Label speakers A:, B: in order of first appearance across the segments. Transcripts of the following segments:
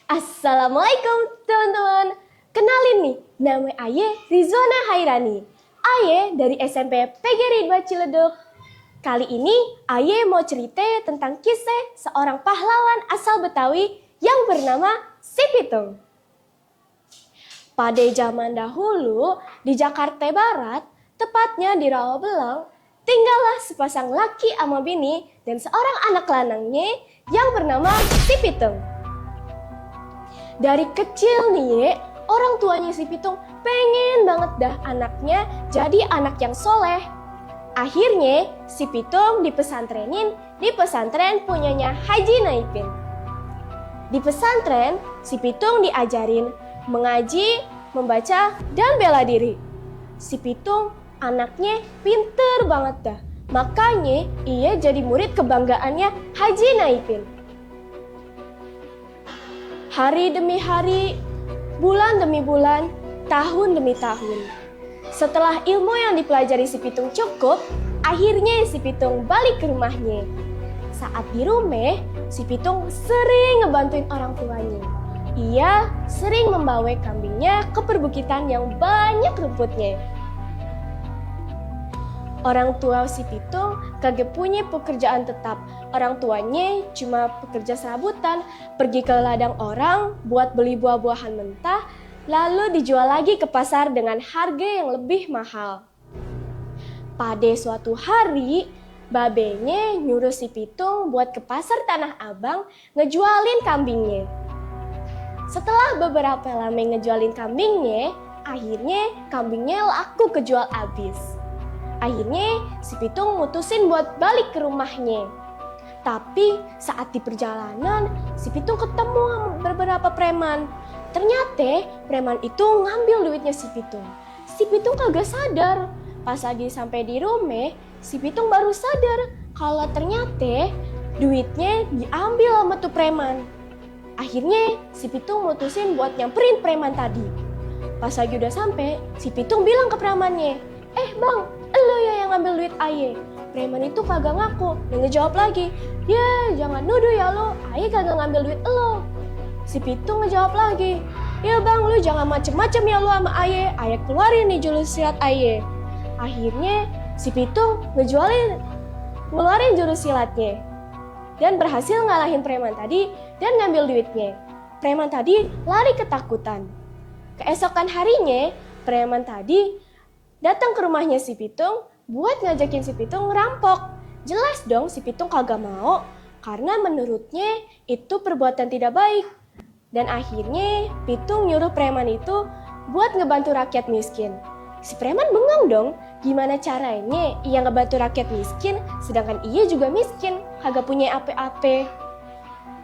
A: Assalamualaikum teman-teman. Kenalin nih, nama Aye Rizwana Hairani. Aye dari SMP PG Ridwan Ciledug. Kali ini Aye mau cerita tentang kisah seorang pahlawan asal Betawi yang bernama Si Pitung. Pada zaman dahulu di Jakarta Barat, tepatnya di Rawabelang, tinggallah sepasang laki ama bini dan seorang anak lanangnya yang bernama Si Pitung. Dari kecil nih, orang tuanya Si Pitung pengen banget dah anaknya jadi anak yang soleh. Akhirnya Si Pitung dipesantrenin di pesantren punyanya Haji Naipin. Di pesantren, Si Pitung diajarin mengaji, membaca, dan bela diri. Si Pitung anaknya pinter banget dah. Makanya ia jadi murid kebanggaannya Haji Naipin. Hari demi hari, bulan demi bulan, tahun demi tahun. Setelah ilmu yang dipelajari Si Pitung cukup, akhirnya Si Pitung balik ke rumahnya. Saat di rumah, Si Pitung sering ngebantuin orang tuanya. Ia sering membawa kambingnya ke perbukitan yang banyak rumputnya. Orang tua Si Pitung kagak punya pekerjaan tetap. Orang tuanya cuma pekerja serabutan, pergi ke ladang orang buat beli buah-buahan mentah, lalu dijual lagi ke pasar dengan harga yang lebih mahal. Pada suatu hari, babenya nyuruh Si Pitung buat ke pasar Tanah Abang ngejualin kambingnya. Setelah beberapa lama ngejualin kambingnya, akhirnya kambingnya laku kejual habis. Akhirnya Si Pitung mutusin buat balik ke rumahnya. Tapi saat di perjalanan, Si Pitung ketemu beberapa preman. Ternyata preman itu ngambil duitnya Si Pitung. Si Pitung kagak sadar. Pas lagi sampai di rumah, Si Pitung baru sadar kalau ternyata duitnya diambil sama tuh preman. Akhirnya Si Pitung mutusin buat nyamperin preman tadi. Pas lagi udah sampai, Si Pitung bilang ke premannya, bang, elo ya yang ngambil duit Aye. Preman itu kagak ngaku dan ngejawab lagi, ya jangan nuduh ya lo, Aye kagak ngambil duit elo. Si Pitung ngejawab lagi, ya bang lu jangan macem-macem ya lo sama Aye keluarin nih jurus silat Aye. Akhirnya Si Pitung ngeluarin jurus silatnya dan berhasil ngalahin preman tadi dan ngambil duitnya. Preman tadi lari ketakutan. Keesokan harinya, preman tadi datang ke rumahnya Si Pitung buat ngajakin Si Pitung ngerampok. Jelas dong Si Pitung kagak mau karena menurutnya itu perbuatan tidak baik. Dan akhirnya Pitung nyuruh preman itu buat ngebantu rakyat miskin. Si preman bengong dong, gimana caranya ia ngebantu rakyat miskin sedangkan ia juga miskin, kagak punya apa-apa.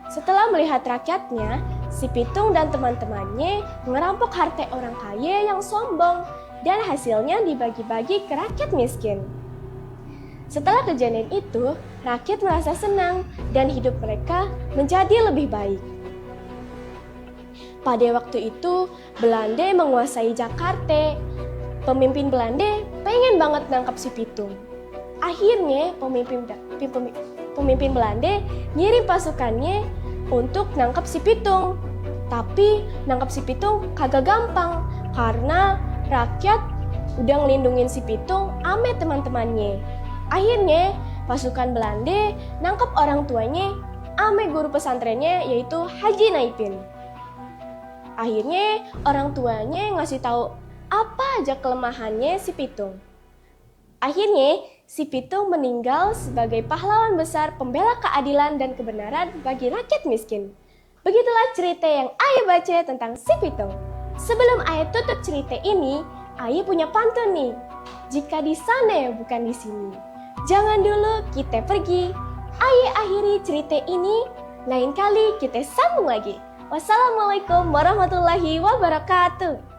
A: Setelah melihat rakyatnya, Si Pitung dan teman-temannya ngerampok harta orang kaya yang sombong dan hasilnya dibagi-bagi ke rakyat miskin. Setelah kejadian itu, rakyat merasa senang dan hidup mereka menjadi lebih baik. Pada waktu itu, Belanda menguasai Jakarta. Pemimpin Belanda pengen banget nangkap Si Pitung. Akhirnya pemimpin Belanda ngirim pasukannya untuk nangkap Si Pitung. Tapi nangkap Si Pitung kagak gampang karena rakyat udah ngelindungin Si Pitung ame teman-temannya. Akhirnya pasukan Belanda nangkap orang tuanya ame guru pesantrennya yaitu Haji Naipin. Akhirnya orang tuanya ngasih tahu apa aja kelemahannya Si Pitung. Akhirnya Si Pitung meninggal sebagai pahlawan besar pembela keadilan dan kebenaran bagi rakyat miskin. Begitulah cerita yang Aye baca tentang Si Pitung. Sebelum Aye tutup cerita ini, Aye punya pantun nih. Jika di sana bukan di sini, jangan dulu kita pergi. Aye akhiri cerita ini, lain kali kita sambung lagi. Wassalamualaikum warahmatullahi wabarakatuh.